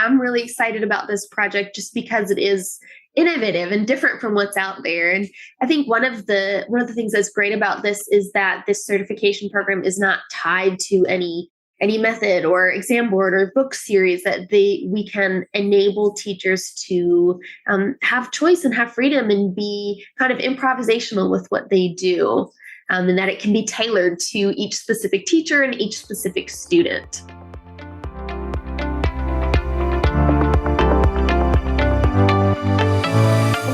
I'm really excited about this project just because it is innovative and different from what's out there. And I think one of the things that's great about this is that this certification program is not tied to any method or exam board or book series, that we can enable teachers to have choice and have freedom and be kind of improvisational with what they do, and that it can be tailored to each specific teacher and each specific student.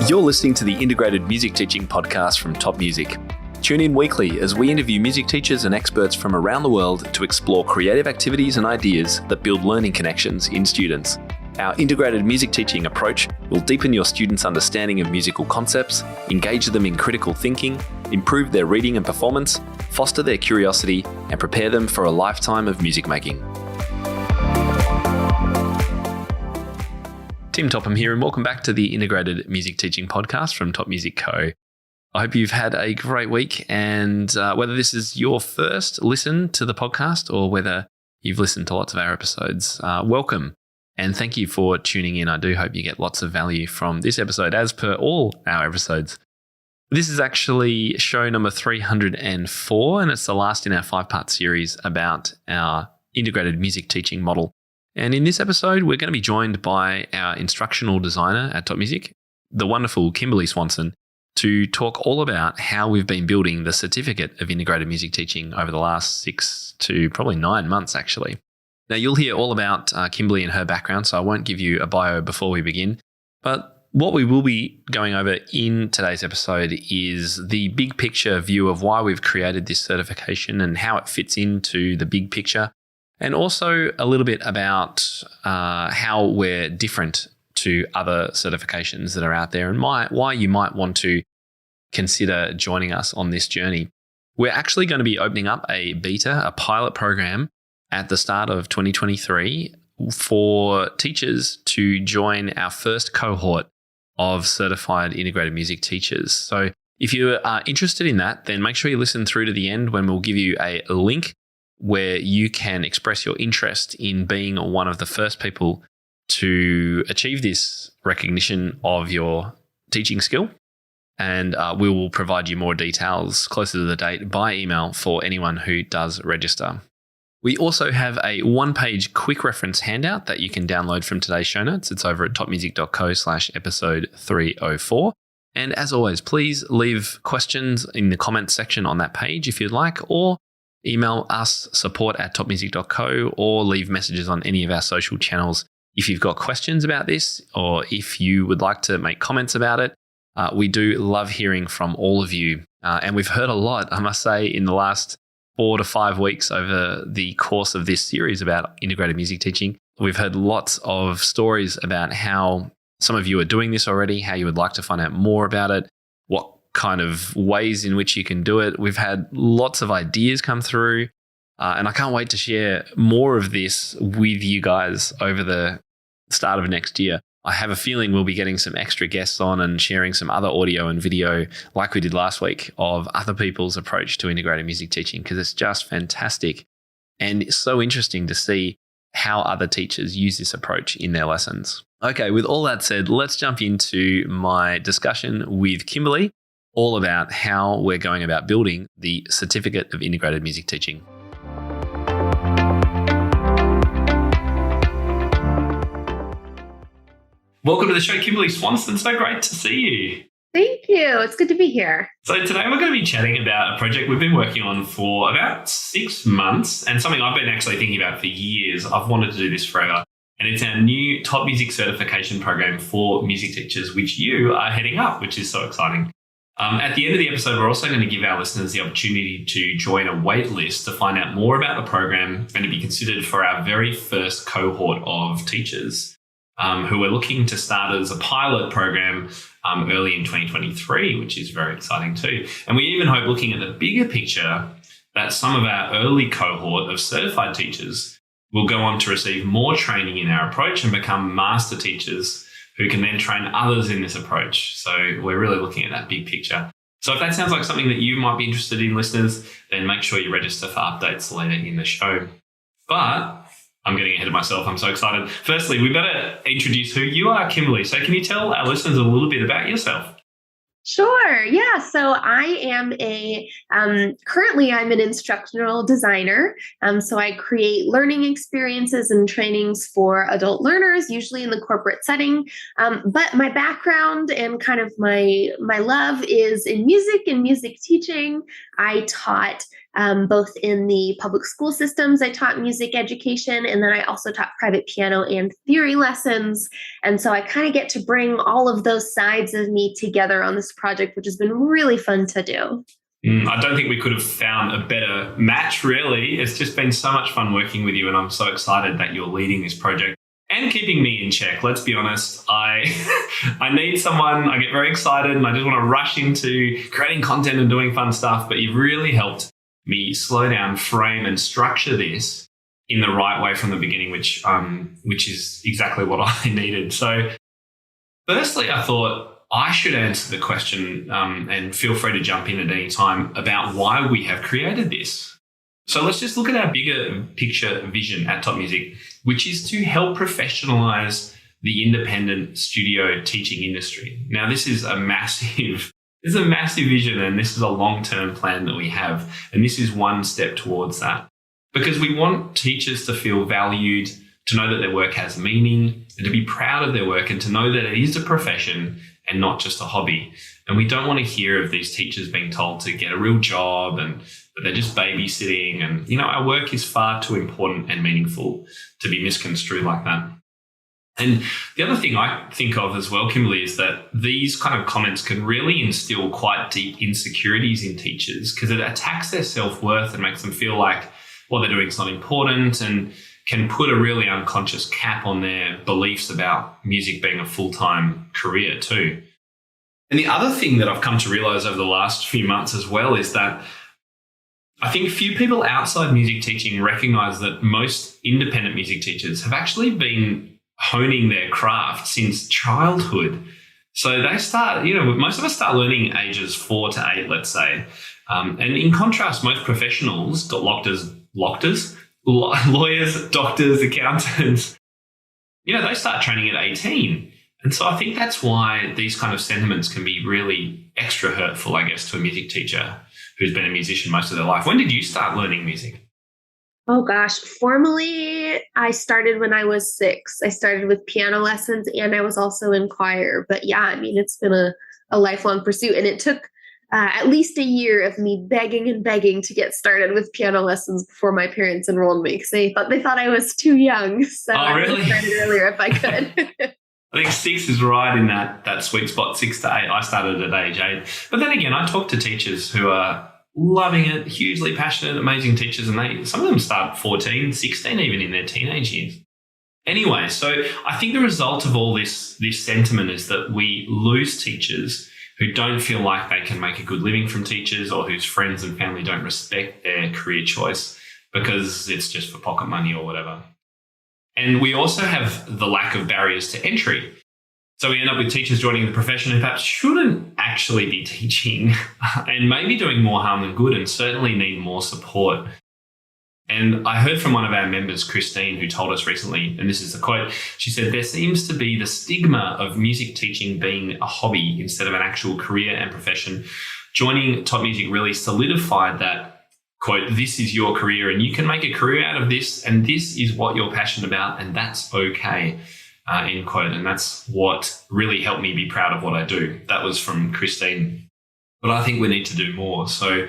You're listening to the Integrated Music Teaching Podcast from Top Music. Tune in weekly as we interview music teachers and experts from around the world to explore creative activities and ideas that build learning connections in students. Our integrated music teaching approach will deepen your students' understanding of musical concepts, engage them in critical thinking, improve their reading and performance, foster their curiosity, and prepare them for a lifetime of music making. Tim Topham here, and welcome back to the Integrated Music Teaching Podcast from Top Music Co. I hope you've had a great week, and whether this is your first listen to the podcast or whether you've listened to lots of our episodes, welcome and thank you for tuning in. I do hope you get lots of value from this episode, as per all our episodes. This is actually show number 304, and it's the last in our 5-part series about our integrated music teaching model. And in this episode, we're going to be joined by our instructional designer at Top Music, the wonderful Kimberly Swanson, to talk all about how we've been building the certificate of integrated music teaching over the last 6 to probably 9 months, actually. Now, you'll hear all about Kimberly and her background, so I won't give you a bio before we begin. But what we will be going over in today's episode is the big picture view of why we've created this certification and how it fits into the big picture, and also a little bit about how we're different to other certifications that are out there and why you might want to consider joining us on this journey. We're actually going to be opening up a pilot program at the start of 2023 for teachers to join our first cohort of certified integrated music teachers. So if you are interested in that, then make sure you listen through to the end when we'll give you a link where you can express your interest in being one of the first people to achieve this recognition of your teaching skill. And we will provide you more details closer to the date by email for anyone who does register. We also have a 1-page quick reference handout that you can download from today's show notes. It's over at topmusic.co/episode 304. And as always, please leave questions in the comments section on that page if you'd like, or email us support@topmusic.co, or leave messages on any of our social channels if you've got questions about this, or if you would like to make comments about it. We do love hearing from all of you. And we've heard a lot, I must say, in the last 4 to 5 weeks over the course of this series about integrated music teaching. We've heard lots of stories about how some of you are doing this already, how you would like to find out more about it, what kind of ways in which you can do it. We've had lots of ideas come through, and I can't wait to share more of this with you guys over the start of next year. I have a feeling we'll be getting some extra guests on and sharing some other audio and video like we did last week of other people's approach to integrated music teaching, because it's just fantastic and it's so interesting to see how other teachers use this approach in their lessons. Okay, with all that said, let's jump into my discussion with Kimberly all about how we're going about building the Certificate of Integrated Music Teaching. Welcome to the show, Kimberly Swanson. So great to see you. Thank you. It's good to be here. So today we're going to be chatting about a project we've been working on for about 6 months, and something I've been actually thinking about for years. I've wanted to do this forever. And it's our new Top Music Certification program for music teachers, which you are heading up, which is so exciting. At the end of the episode, we're also going to give our listeners the opportunity to join a wait list to find out more about the program and to be considered for our very first cohort of teachers who are looking to start as a pilot program early in 2023, which is very exciting too. And we even hope, looking at the bigger picture, that some of our early cohort of certified teachers will go on to receive more training in our approach and become master teachers who can then train others in this approach. So we're really looking at that big picture. So if that sounds like something that you might be interested in, listeners, then make sure you register for updates later in the show. But I'm getting ahead of myself. I'm so excited. Firstly, we better introduce who you are, Kimberly. So can you tell our listeners a little bit about yourself? Sure. Yeah. So I am currently I'm an instructional designer. So I create learning experiences and trainings for adult learners, usually in the corporate setting. But my background and kind of my love is in music and music teaching. I taught both in the public school systems. I taught music education, and then I also taught private piano and theory lessons. And so I kind of get to bring all of those sides of me together on this project, which has been really fun to do. I don't think we could have found a better match, really. It's just been so much fun working with you, and I'm so excited that you're leading this project and keeping me in check. Let's be honest, I need someone. I get very excited and I just want to rush into creating content and doing fun stuff, but you've really helped me slow down, frame and structure this in the right way from the beginning, which is exactly what I needed. So firstly, I thought I should answer the question, and feel free to jump in at any time, about why we have created this. So let's just look at our bigger picture vision at Top Music, which is to help professionalize the independent studio teaching industry. Now, this is a massive vision, and this is a long-term plan that we have. And this is one step towards that, because we want teachers to feel valued, to know that their work has meaning, and to be proud of their work, and to know that it is a profession and not just a hobby. And we don't want to hear of these teachers being told to get a real job and that they're just babysitting. And, our work is far too important and meaningful to be misconstrued like that. And the other thing I think of as well, Kimberly, is that these kind of comments can really instill quite deep insecurities in teachers, because it attacks their self-worth and makes them feel like what they're doing is not important, and can put a really unconscious cap on their beliefs about music being a full-time career too. And the other thing that I've come to realize over the last few months as well is that I think few people outside music teaching recognize that most independent music teachers have actually been honing their craft since childhood. So they start, most of us start learning ages 4 to 8, let's say. And in contrast, most professionals, lawyers, doctors, accountants, they start training at 18. And so I think that's why these kind of sentiments can be really extra hurtful, I guess, to a music teacher who's been a musician most of their life. When did you start learning music? Oh gosh, formally, I started when I was 6. I started with piano lessons, and I was also in choir. But yeah, it's been a lifelong pursuit, and it took at least a year of me begging to get started with piano lessons before my parents enrolled me, because they thought I was too young. So really? I started earlier if I could. I think 6 is right in that sweet spot, 6 to 8. I started at age 8. But then again, I talk to teachers who are loving it, hugely passionate, amazing teachers, and some of them start 14, 16, even in their teenage years. Anyway, so I think the result of all this sentiment is that we lose teachers who don't feel like they can make a good living from teachers, or whose friends and family don't respect their career choice because it's just for pocket money or whatever. And we also have the lack of barriers to entry. So we end up with teachers joining the profession who perhaps shouldn't actually be teaching and maybe doing more harm than good, and certainly need more support. And I heard from one of our members, Christine, who told us recently, and this is the quote, she said, "There seems to be the stigma of music teaching being a hobby instead of an actual career and profession. Joining Top Music really solidified that," quote, "this is your career and you can make a career out of this, and this is what you're passionate about, and that's okay," end quote. And that's what really helped me be proud of what I do. That was from Christine. But I think we need to do more. So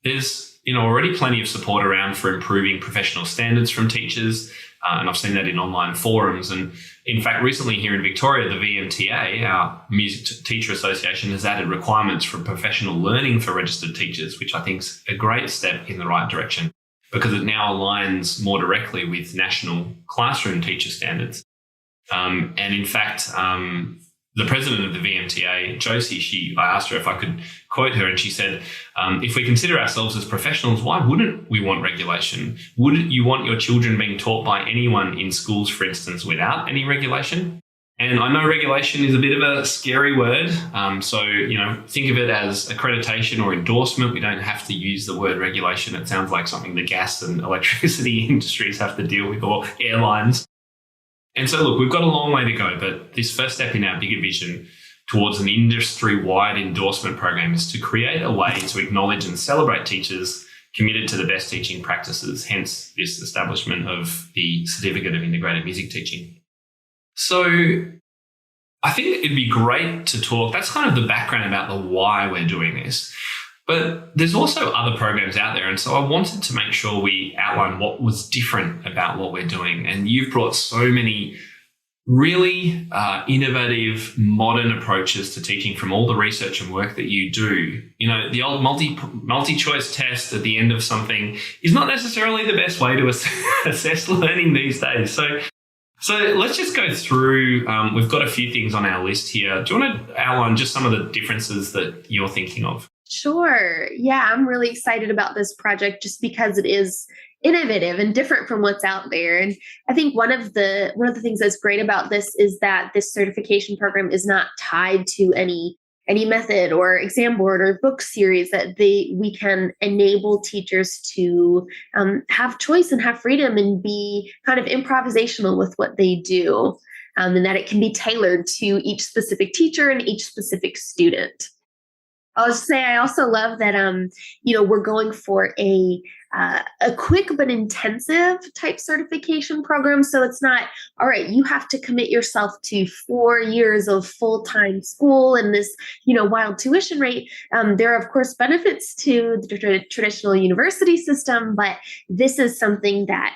there's already plenty of support around for improving professional standards from teachers. And I've seen that in online forums. And in fact, recently here in Victoria, the VMTA, our Music Teacher Association, has added requirements for professional learning for registered teachers, which I think is a great step in the right direction, because it now aligns more directly with national classroom teacher standards. And in fact, the president of the VMTA, Josie, I asked her if I could quote her, and she said, "If we consider ourselves as professionals, why wouldn't we want regulation? Would you want your children being taught by anyone in schools, for instance, without any regulation? And I know regulation is a bit of a scary word. So, think of it as accreditation or endorsement. We don't have to use the word regulation. It sounds like something the gas and electricity industries have to deal with, or airlines. And so, look, we've got a long way to go, but this first step in our bigger vision towards an industry-wide endorsement program is to create a way to acknowledge and celebrate teachers committed to the best teaching practices, hence this establishment of the Certificate of Integrated Music Teaching. So I think it'd be great to talk, that's kind of the background about the why we're doing this. But there's also other programs out there. And so I wanted to make sure we outline what was different about what we're doing. And you've brought so many really innovative, modern approaches to teaching from all the research and work that you do. The old multi-choice test at the end of something is not necessarily the best way to assess learning these days. So let's just go through. We've got a few things on our list here. Do you want to outline just some of the differences that you're thinking of? Sure. Yeah, I'm really excited about this project just because it is innovative and different from what's out there. And I think one of the things that's great about this is that this certification program is not tied to any method or exam board or book series, that we can enable teachers to have choice and have freedom and be kind of improvisational with what they do, and that it can be tailored to each specific teacher and each specific student. I'll just say I also love that we're going for a quick but intensive type certification program. So it's not, all right, you have to commit yourself to 4 years of full-time school and this, wild tuition rate. There are, of course, benefits to the traditional university system, but this is something that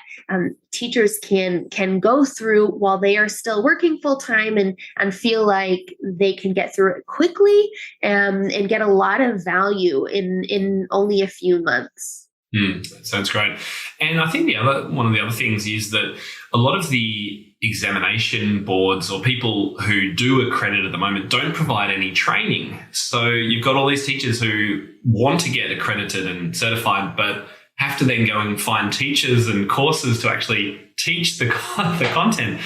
teachers can go through while they are still working full-time and feel like they can get through it quickly and get a lot of value in only a few months. That sounds great. And I think one of the other things is that a lot of the examination boards or people who do accredit at the moment don't provide any training. So you've got all these teachers who want to get accredited and certified, but have to then go and find teachers and courses to actually teach the content.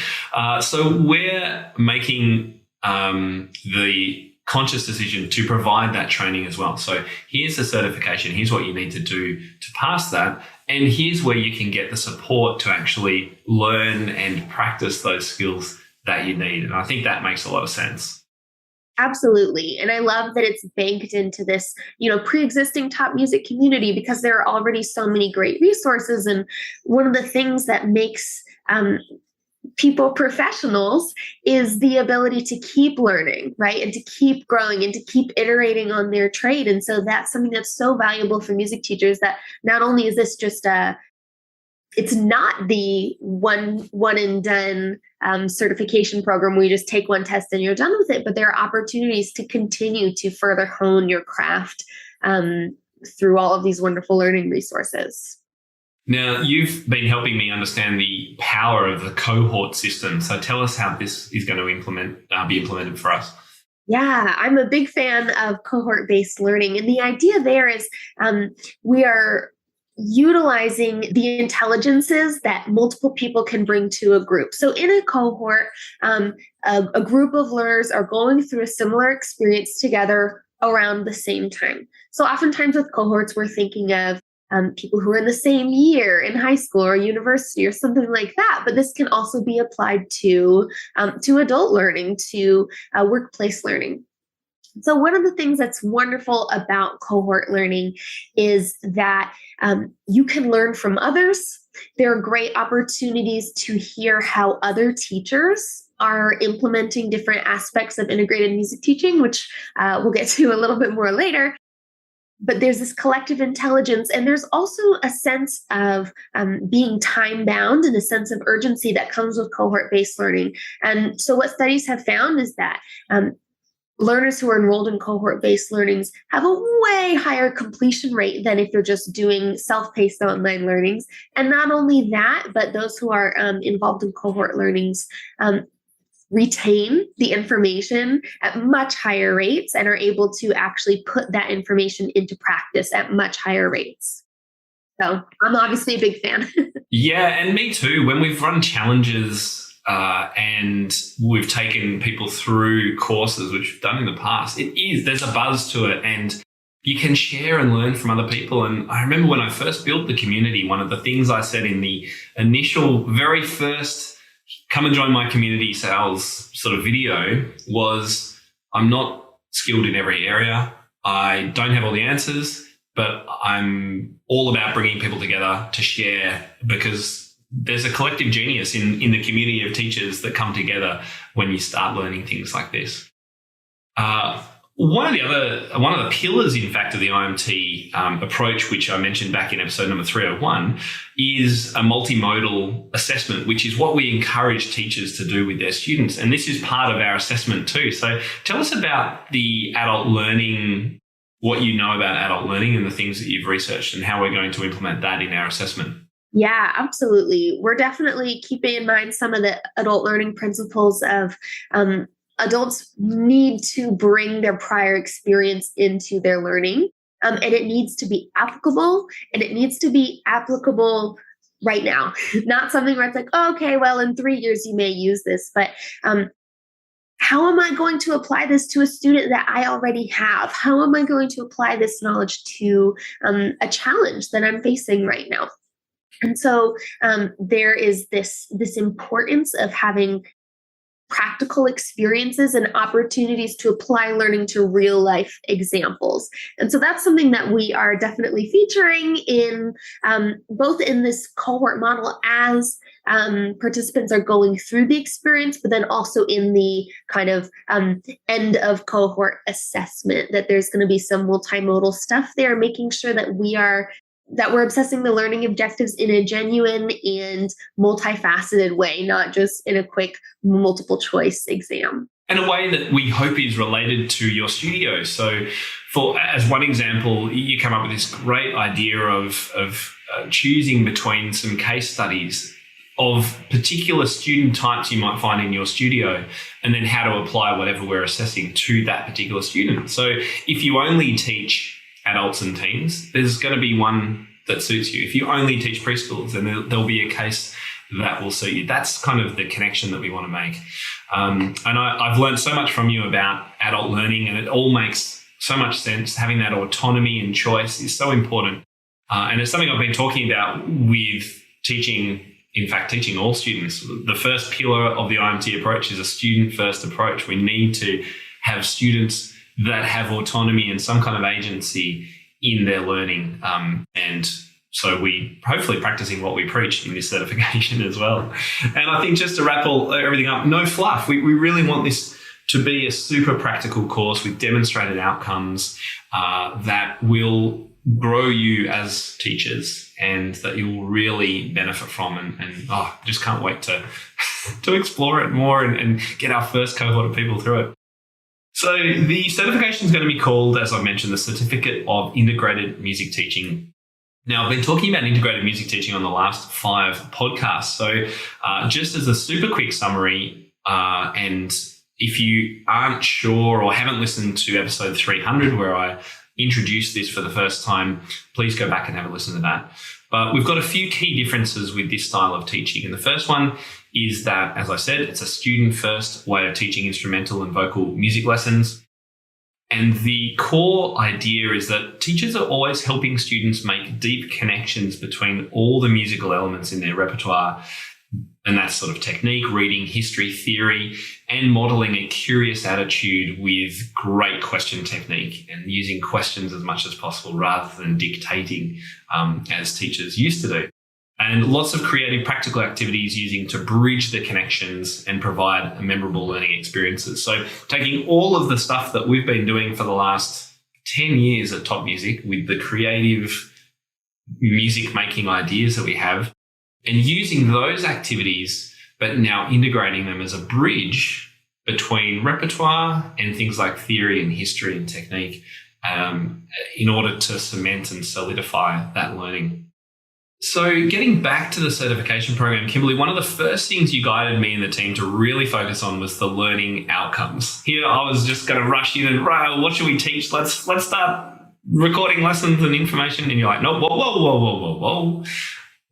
So we're making the conscious decision to provide that training as well. So here's the certification. Here's what you need to do to pass that. And here's where you can get the support to actually learn and practice those skills that you need. And I think that makes a lot of sense. Absolutely. And I love that it's banked into this, pre-existing top music community, because there are already so many great resources. And one of the things that makes people professionals is the ability to keep learning, right? And to keep growing and to keep iterating on their trade. And so that's something that's so valuable for music teachers, that not only is this just it's not the one and done certification program where you just take one test and you're done with it, but there are opportunities to continue to further hone your craft through all of these wonderful learning resources. Now, you've been helping me understand the power of the cohort system. So tell us how this is going to be implemented for us. Yeah, I'm a big fan of cohort-based learning. And the idea there is we are utilizing the intelligences that multiple people can bring to a group. So in a cohort, a group of learners are going through a similar experience together around the same time. So oftentimes with cohorts, we're thinking of people who are in the same year in high school or university or something like that. But this can also be applied to adult learning, to workplace learning. So one of the things that's wonderful about cohort learning is that you can learn from others. There are great opportunities to hear how other teachers are implementing different aspects of integrated music teaching, which we'll get to a little bit more later. But there's this collective intelligence, and there's also a sense of being time-bound and a sense of urgency that comes with cohort-based learning. And so what studies have found is that learners who are enrolled in cohort-based learnings have a way higher completion rate than if they're just doing self-paced online learnings. And not only that, but those who are involved in cohort learnings retain the information at much higher rates and are able to actually put that information into practice at much higher rates. So I'm obviously a big fan. Yeah, and me too. When we've run challenges and we've taken people through courses, which we've done in the past, there's a buzz to it, and you can share and learn from other people. And I remember when I first built the community, one of the things I said in the initial, very first come and join my community sales sort of video was, I'm not skilled in every area. I don't have all the answers, but I'm all about bringing people together to share, because there's a collective genius in the community of teachers that come together when you start learning things like this. One of the pillars, in fact, of the IMT approach, which I mentioned back in episode number 301, is a multimodal assessment, which is what we encourage teachers to do with their students. And this is part of our assessment too. So tell us about the adult learning, what you know about adult learning and the things that you've researched, and how we're going to implement that in our assessment. Yeah, absolutely. We're definitely keeping in mind some of the adult learning principles of adults need to bring their prior experience into their learning, and it needs to be applicable, and it needs to be applicable right now. Not something where it's like, oh, okay, well, in 3 years you may use this, but how am I going to apply this to a student that I already have? How am I going to apply this knowledge to a challenge that I'm facing right now? And so there is this importance of having practical experiences and opportunities to apply learning to real life examples. And so that's something that we are definitely featuring in both in this cohort model as participants are going through the experience, but then also in the kind of end of cohort assessment, that there's going to be some multimodal stuff there, making sure that we're assessing the learning objectives in a genuine and multifaceted way, not just in a quick multiple choice exam. And a way that we hope is related to your studio. So as one example, you come up with this great idea of choosing between some case studies of particular student types you might find in your studio, and then how to apply whatever we're assessing to that particular student. So if you only teach adults and teens, there's going to be one that suits you. If you only teach preschoolers, then there'll be a case that will suit you. That's kind of the connection that we want to make. And I've learned so much from you about adult learning, and it all makes so much sense. Having that autonomy and choice is so important. And it's something I've been talking about with teaching all students. The first pillar of the IMT approach is a student-first approach. We need to have students that have autonomy and some kind of agency in their learning. And so we hopefully practicing what we preach in this certification as well. And I think just to wrap everything up, no fluff. We really want this to be a super practical course with demonstrated outcomes that will grow you as teachers and that you'll really benefit from. And just can't wait to explore it more and get our first cohort of people through it. So the certification is going to be called, as I mentioned, the Certificate of Integrated Music Teaching. Now, I've been talking about integrated music teaching on the last 5 podcasts. So just as a super quick summary, and if you aren't sure or haven't listened to episode 300 where I introduced this for the first time, please go back and have a listen to that. But we've got a few key differences with this style of teaching. And the first one is that, as I said, it's a student-first way of teaching instrumental and vocal music lessons. And the core idea is that teachers are always helping students make deep connections between all the musical elements in their repertoire. And that's sort of technique, reading, history, theory, and modeling a curious attitude with great question technique and using questions as much as possible rather than dictating as teachers used to do. And lots of creative practical activities using to bridge the connections and provide memorable learning experiences. So taking all of the stuff that we've been doing for the last 10 years at Top Music with the creative music making ideas that we have, and using those activities, but now integrating them as a bridge between repertoire and things like theory and history and technique in order to cement and solidify that learning. So getting back to the certification program, Kimberly, one of the first things you guided me and the team to really focus on was the learning outcomes. Here I was just going to rush in and, right, what should we teach? Let's start recording lessons and information. And you're like, no, whoa.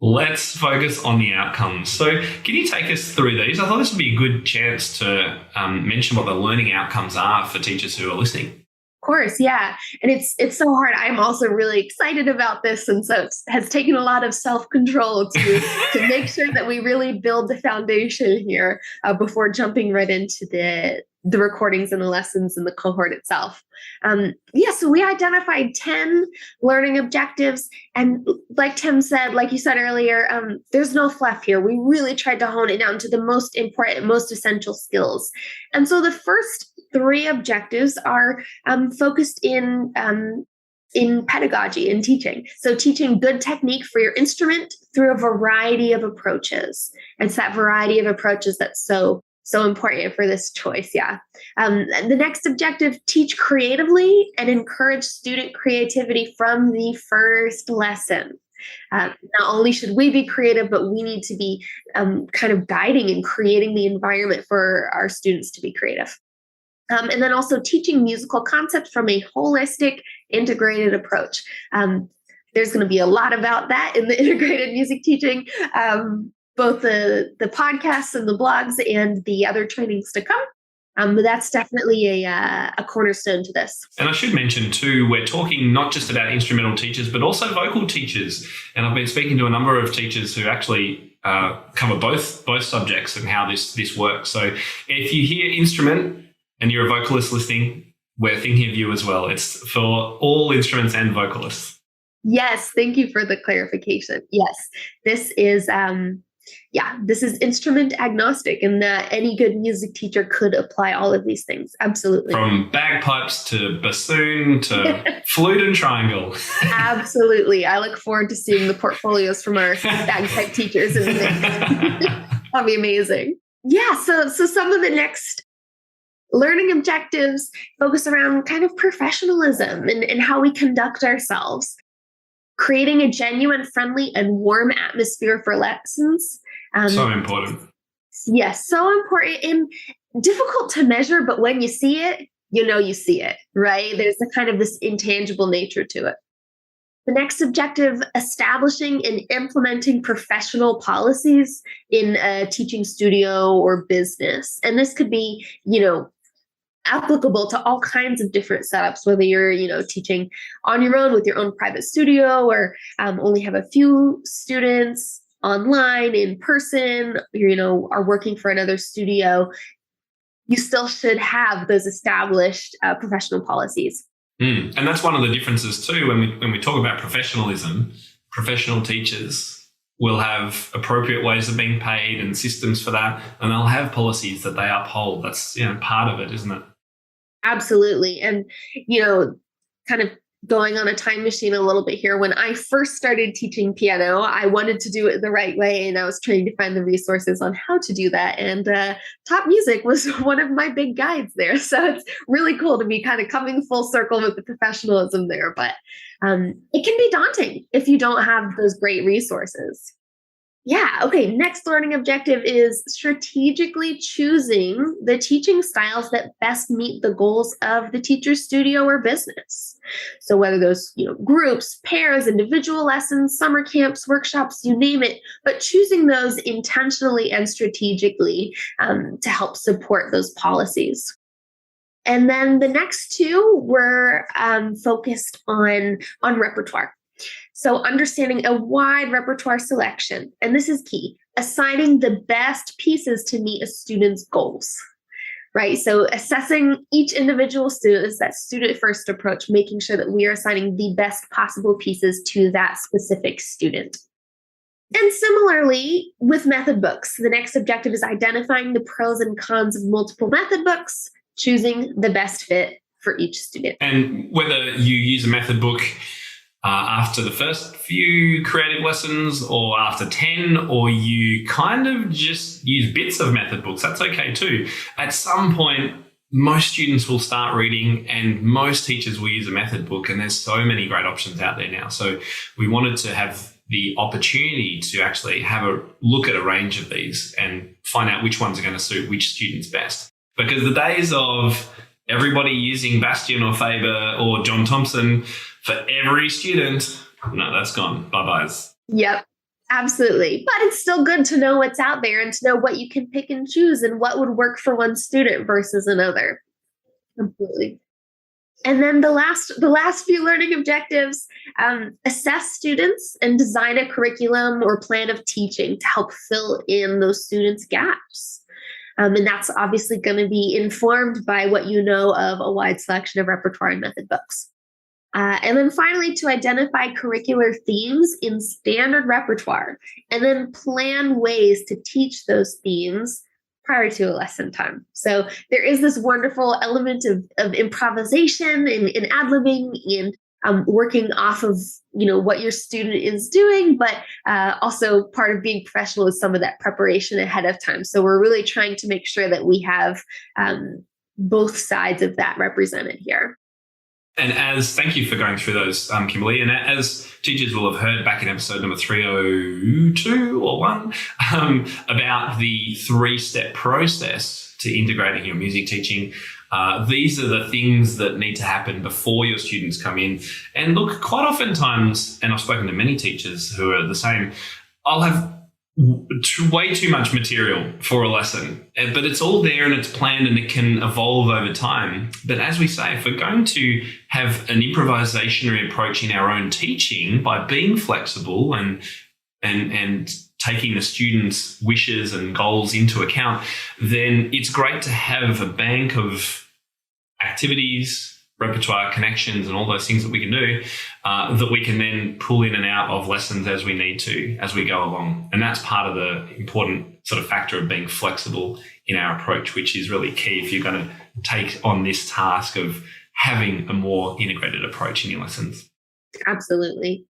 Let's focus on the outcomes. So can you take us through these? I thought this would be a good chance to mention what the learning outcomes are for teachers who are listening. Of course, yeah. And it's so hard. I'm also really excited about this. And so it has taken a lot of self-control to make sure that we really build the foundation here before jumping right into the recordings and the lessons and the cohort itself. So we identified 10 learning objectives. And like Tim said, like you said earlier, there's no fluff here. We really tried to hone it down to the most important, most essential skills. And so the first 3 objectives are focused in pedagogy and teaching. So teaching good technique for your instrument through a variety of approaches. It's that variety of approaches that's so important for this choice. Yeah. The next objective, teach creatively and encourage student creativity from the first lesson. Not only should we be creative, but we need to be kind of guiding and creating the environment for our students to be creative. And then also teaching musical concepts from a holistic, integrated approach. There's going to be a lot about that in the integrated music teaching, both the podcasts and the blogs and the other trainings to come. But that's definitely a cornerstone to this. And I should mention too, we're talking not just about instrumental teachers, but also vocal teachers. And I've been speaking to a number of teachers who actually cover both subjects and how this works. So if you hear instrument and you're a vocalist listening, we're thinking of you as well. It's for all instruments and vocalists. Yes, thank you for the clarification. Yes, this is this is instrument agnostic, and that any good music teacher could apply all of these things. Absolutely. From bagpipes to bassoon to flute and triangle. Absolutely. I look forward to seeing the portfolios from our bagpipe teachers in the mix. That'll be amazing. Yeah, so some of the next learning objectives focus around kind of professionalism and how we conduct ourselves, creating a genuine, friendly, and warm atmosphere for lessons. So important. Yes, so important and difficult to measure, but when you see it, you see it, right? There's a kind of this intangible nature to it. The next objective, establishing and implementing professional policies in a teaching studio or business. And this could be, applicable to all kinds of different setups, whether you're, teaching on your own with your own private studio or only have a few students online, in person, are working for another studio. You still should have those established professional policies. And that's one of the differences too. When we talk about professionalism, professional teachers will have appropriate ways of being paid and systems for that, and they'll have policies that they uphold. That's part of it, isn't it? Absolutely. And, kind of going on a time machine a little bit here, when I first started teaching piano, I wanted to do it the right way, and I was trying to find the resources on how to do that. And Top Music was one of my big guides there. So it's really cool to be kind of coming full circle with the professionalism there. But it can be daunting if you don't have those great resources. Yeah. Okay. Next learning objective is strategically choosing the teaching styles that best meet the goals of the teacher's studio or business. So whether those, groups, pairs, individual lessons, summer camps, workshops, you name it, but choosing those intentionally and strategically to help support those policies. And then the next 2 were focused on repertoire. So understanding a wide repertoire selection, and this is key, assigning the best pieces to meet a student's goals, right? So assessing each individual student is that student-first approach, making sure that we are assigning the best possible pieces to that specific student. And similarly, with method books, the next objective is identifying the pros and cons of multiple method books, choosing the best fit for each student. And whether you use a method book after the first few creative lessons or after 10, or you kind of just use bits of method books, that's okay too. At some point, most students will start reading and most teachers will use a method book, and there's so many great options out there now. So we wanted to have the opportunity to actually have a look at a range of these and find out which ones are going to suit which students best. Because the days of everybody using Bastian or Faber or John Thompson for every student, no, that's gone. Bye-byes. Yep, Absolutely. But it's still good to know what's out there and to know what you can pick and choose and what would work for one student versus another. Completely. And then the last few learning objectives, assess students and design a curriculum or plan of teaching to help fill in those students' gaps. And that's obviously going to be informed by what you know of a wide selection of repertoire and method books. And then finally, to identify curricular themes in standard repertoire, and then plan ways to teach those themes prior to a lesson time. So there is this wonderful element of improvisation and ad-libbing and working off of what your student is doing, but also part of being professional is some of that preparation ahead of time. So we're really trying to make sure that we have both sides of that represented here. And thank you for going through those, Kimberly. And as teachers will have heard back in episode number 302 or 1 about the 3-step process to integrating your music teaching. These are the things that need to happen before your students come in. And look, quite oftentimes, and I've spoken to many teachers who are the same, I'll have way too much material for a lesson, but it's all there and it's planned and it can evolve over time. But as we say, if we're going to have an improvisationary approach in our own teaching by being flexible and taking the students' wishes and goals into account, then it's great to have a bank of activities, repertoire, connections, and all those things that we can do that we can then pull in and out of lessons as we need to, as we go along. And that's part of the important sort of factor of being flexible in our approach, which is really key if you're going to take on this task of having a more integrated approach in your lessons. Absolutely.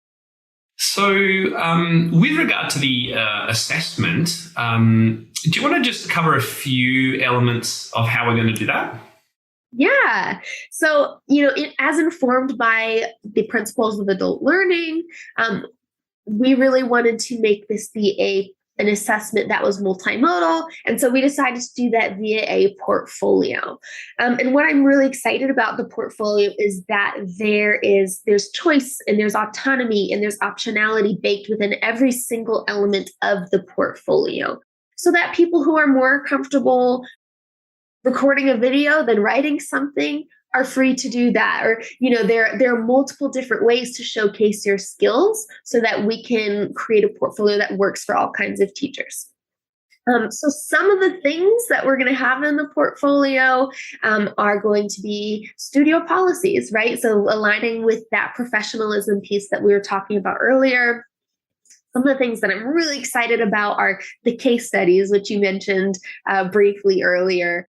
So with regard to the assessment, do you want to just cover a few elements of how we're going to do that? Yeah. So, as informed by the principles of adult learning, we really wanted to make this be an assessment that was multimodal. And so we decided to do that via a portfolio. And what I'm really excited about the portfolio is that there's choice and there's autonomy and there's optionality baked within every single element of the portfolio, so that people who are more comfortable recording a video than writing something are free to do that. Or, there are multiple different ways to showcase your skills so that we can create a portfolio that works for all kinds of teachers. So some of the things that we're going to have in the portfolio are going to be studio policies, right? So aligning with that professionalism piece that we were talking about earlier. Some of the things that I'm really excited about are the case studies, which you mentioned briefly earlier.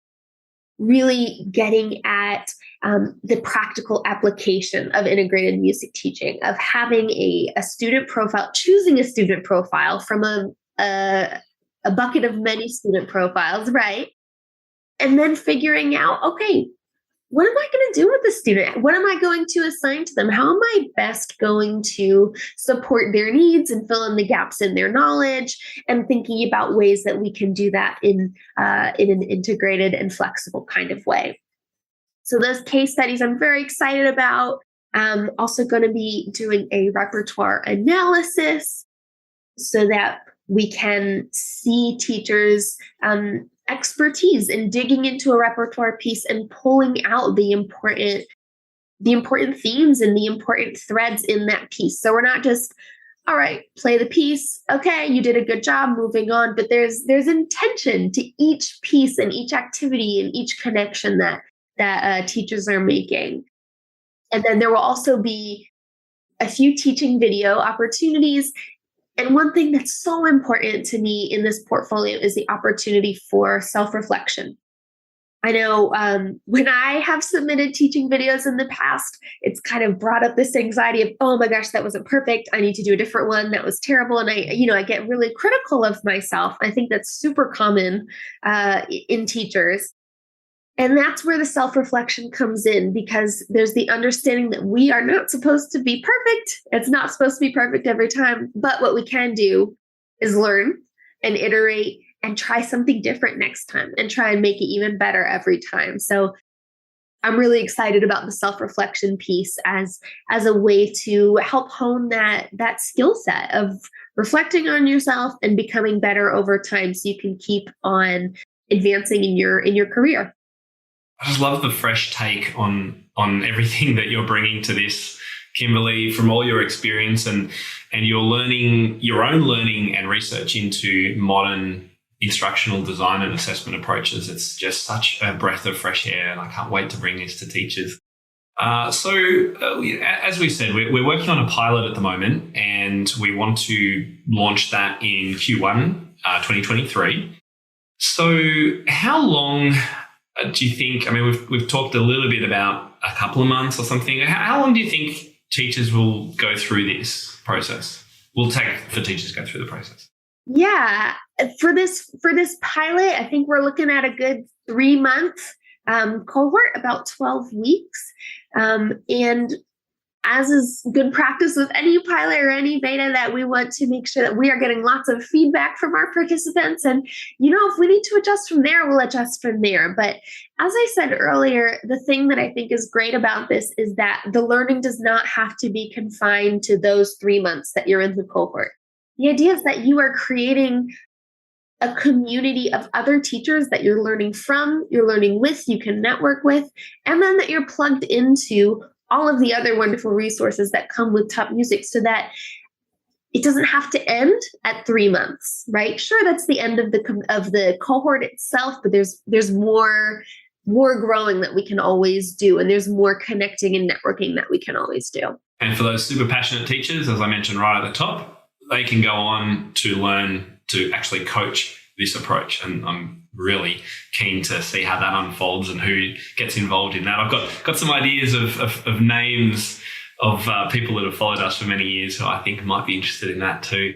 Really getting at the practical application of integrated music teaching, of having a student profile, choosing a student profile from a bucket of many student profiles, right? And then figuring out, okay, what am I going to do with the student? What am I going to assign to them? How am I best going to support their needs and fill in the gaps in their knowledge? And thinking about ways that we can do that in an integrated and flexible kind of way. So those case studies I'm very excited about. Also going to be doing a repertoire analysis so that we can see teachers' expertise in digging into a repertoire piece and pulling out the important themes and the important threads in that piece. So we're not just, all right, play the piece. Okay, you did a good job, moving on. But there's intention to each piece and each activity and each connection that teachers are making. And then there will also be a few teaching video opportunities. And one thing that's so important to me in this portfolio is the opportunity for self-reflection. I know when I have submitted teaching videos in the past, it's kind of brought up this anxiety of, oh my gosh, that wasn't perfect. I need to do a different one. That was terrible. And I get really critical of myself. I think that's super common in teachers. And that's where the self-reflection comes in, because there's the understanding that we are not supposed to be perfect. It's not supposed to be perfect every time. But what we can do is learn and iterate and try something different next time and try and make it even better every time. So I'm really excited about the self-reflection piece as a way to help hone that skill set of reflecting on yourself and becoming better over time so you can keep on advancing in your career. I just love the fresh take on everything that you're bringing to this, Kimberly, from all your experience and your own learning and research into modern instructional design and assessment approaches. It's just such a breath of fresh air, and I can't wait to bring this to teachers. As we said, we're working on a pilot at the moment, and we want to launch that in Q1 2023. So how long do you think, I mean, we've talked a little bit about a couple of months or something. How long do you think teachers will go through this process? Will take for teachers to go through the process? Yeah, for this pilot, I think we're looking at a good 3-month cohort, about 12 weeks. And as is good practice with any pilot or any beta, that we want to make sure that we are getting lots of feedback from our participants. And, if we need to adjust from there, we'll adjust from there. But as I said earlier, the thing that I think is great about this is that the learning does not have to be confined to those 3 months that you're in the cohort. The idea is that you are creating a community of other teachers that you're learning from, you're learning with, you can network with, and then that you're plugged into all of the other wonderful resources that come with Top Music, so that it doesn't have to end at 3 months, right? Sure, that's the end of the cohort itself, but there's more growing that we can always do, and there's more connecting and networking that we can always do. And for those super passionate teachers, as I mentioned right at the top, they can go on to learn to actually coach this approach. And I'm really keen to see how that unfolds and who gets involved in that. I've got some ideas of names of people that have followed us for many years who I think might be interested in that too.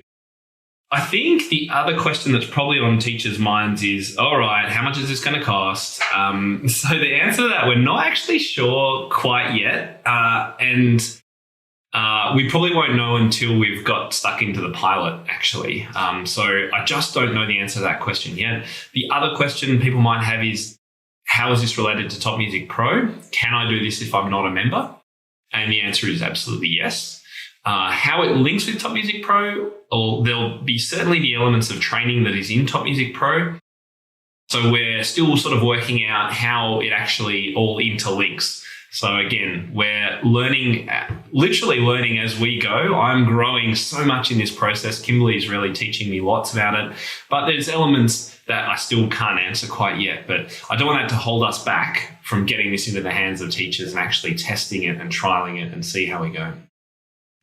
I think the other question that's probably on teachers' minds is, all right, how much is this going to cost? So the answer to that, we're not actually sure quite yet. And we probably won't know until we've got stuck into the pilot, actually. So I just don't know the answer to that question yet. The other question people might have is, how is this related to Top Music Pro? Can I do this if I'm not a member? And the answer is absolutely yes. How it links with Top Music Pro, or there'll be certainly the elements of training that is in Top Music Pro. So we're still sort of working out how it actually all interlinks. So again, we're literally learning as we go. I'm growing so much in this process. Kimberly is really teaching me lots about it, but there's elements that I still can't answer quite yet. But I don't want that to hold us back from getting this into the hands of teachers and actually testing it and trialing it and see how we go.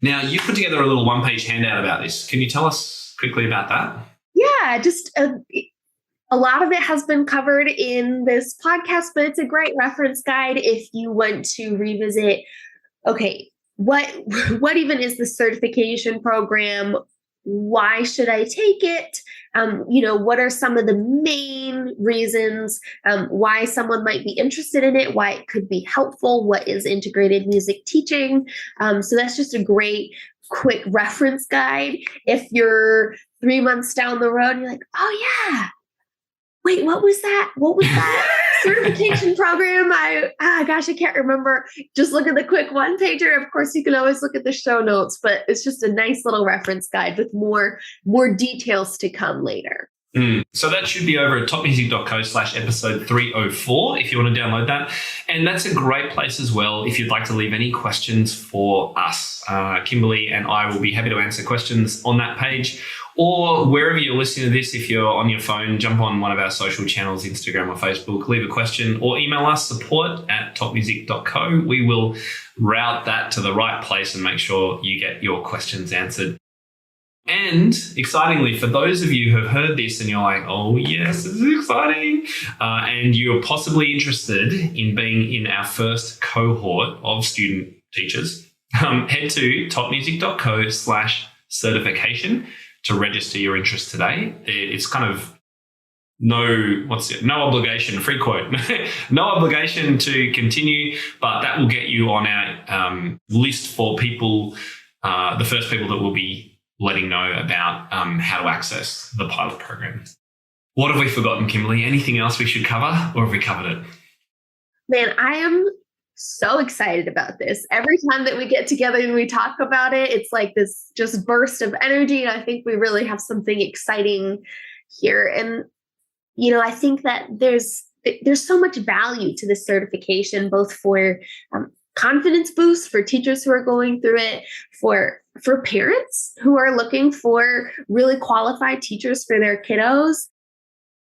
Now, you put together a little one-page handout about this. Can you tell us quickly about that? Yeah, just a lot of it has been covered in this podcast, but it's a great reference guide if you want to revisit, okay, what even is the certification program? Why should I take it? What are some of the main reasons why someone might be interested in it, why it could be helpful, what is integrated music teaching? So that's just a great quick reference guide. If you're 3 months down the road, you're like, oh yeah, wait, what was that? What was that certification program? I can't remember. Just look at the quick one-pager. Of course, you can always look at the show notes, but it's just a nice little reference guide with more details to come later. So that should be over at topmusic.co/episode 304 if you want to download that. And that's a great place as well if you'd like to leave any questions for us. Kimberly and I will be happy to answer questions on that page, or wherever you're listening to this. If you're on your phone, jump on one of our social channels, Instagram or Facebook, leave a question, or email us support@topmusic.co. We will route that to the right place and make sure you get your questions answered. And excitingly, for those of you who have heard this and you're like, oh yes, this is exciting, and you're possibly interested in being in our first cohort of student teachers, head to topmusic.co/certification to register your interest today. It's kind of no obligation, free quote, no obligation to continue, but that will get you on our list for people, the first people that will be letting know about how to access the pilot program. What have we forgotten, Kimberly? Anything else we should cover, or have we covered it? Man, I am so excited about this. Every time that we get together and we talk about it, it's like this just burst of energy. And I think we really have something exciting here. And, I think that there's so much value to this certification, both for confidence boost for teachers who are going through it, for parents who are looking for really qualified teachers for their kiddos.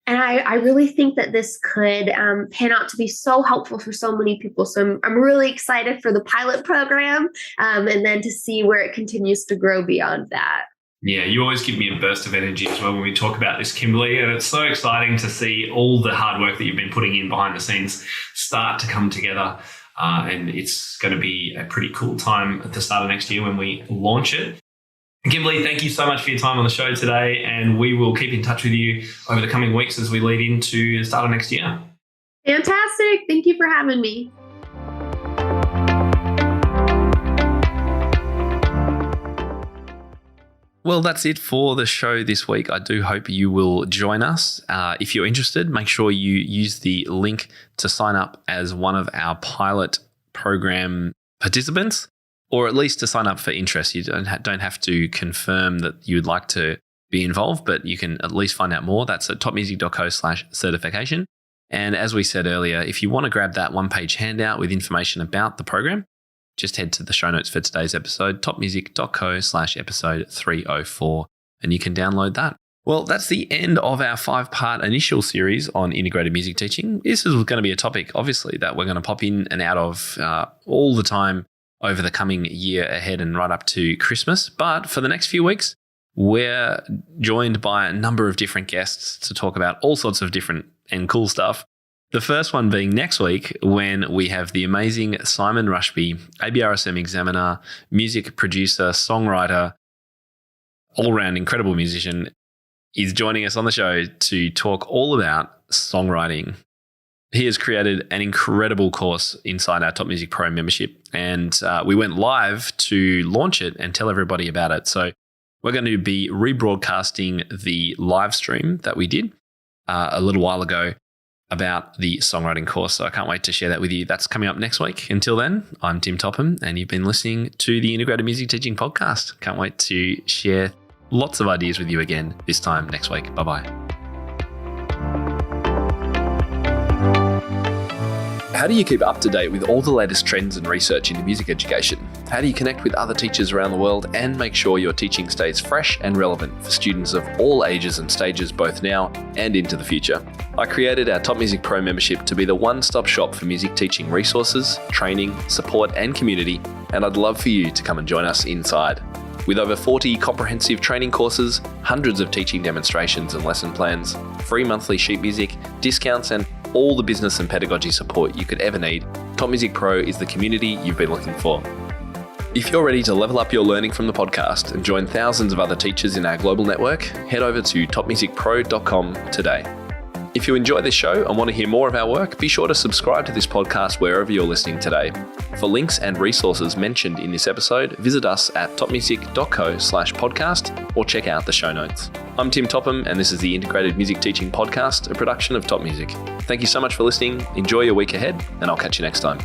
And I really think that this could pan out to be so helpful for so many people. So I'm really excited for the pilot program and then to see where it continues to grow beyond that. Yeah, you always give me a burst of energy as well when we talk about this, Kimberly. And it's so exciting to see all the hard work that you've been putting in behind the scenes start to come together. And it's going to be a pretty cool time at the start of next year when we launch it. Kimberly, thank you so much for your time on the show today. And we will keep in touch with you over the coming weeks as we lead into the start of next year. Fantastic. Thank you for having me. Well, that's it for the show this week. I do hope you will join us. If you're interested, make sure you use the link to sign up as one of our pilot program participants, or at least to sign up for interest. You don't have to confirm that you'd like to be involved, but you can at least find out more. That's at topmusic.co/certification. And as we said earlier, if you want to grab that one-page handout with information about the program, just head to the show notes for today's episode, topmusic.co/episode 304, and you can download that. Well, that's the end of our 5-part initial series on integrated music teaching. This is going to be a topic, obviously, that we're going to pop in and out of all the time over the coming year ahead and right up to Christmas. But for the next few weeks, we're joined by a number of different guests to talk about all sorts of different and cool stuff. The first one being next week when we have the amazing Simon Rushby, ABRSM examiner, music producer, songwriter, all-round incredible musician, is joining us on the show to talk all about songwriting. He has created an incredible course inside our Top Music Pro membership, and we went live to launch it and tell everybody about it. So we're going to be rebroadcasting the live stream that we did a little while ago about the songwriting course. So I can't wait to share that with you. That's coming up next week. Until then, I'm Tim Topham, and you've been listening to the Integrated Music Teaching Podcast. Can't wait to share lots of ideas with you again this time next week. Bye-bye. How do you keep up to date with all the latest trends and research into music education? How do you connect with other teachers around the world and make sure your teaching stays fresh and relevant for students of all ages and stages, both now and into the future? I created our Top Music Pro membership to be the one-stop shop for music teaching resources, training, support, and community, and I'd love for you to come and join us inside. With over 40 comprehensive training courses, hundreds of teaching demonstrations and lesson plans, free monthly sheet music, discounts, and all the business and pedagogy support you could ever need, Top Music Pro is the community you've been looking for. If you're ready to level up your learning from the podcast and join thousands of other teachers in our global network, head over to topmusicpro.com today. If you enjoy this show and want to hear more of our work, be sure to subscribe to this podcast wherever you're listening today. For links and resources mentioned in this episode, visit us at topmusic.co/podcast or check out the show notes. I'm Tim Topham, and this is the Integrated Music Teaching Podcast, a production of Top Music. Thank you so much for listening. Enjoy your week ahead, and I'll catch you next time.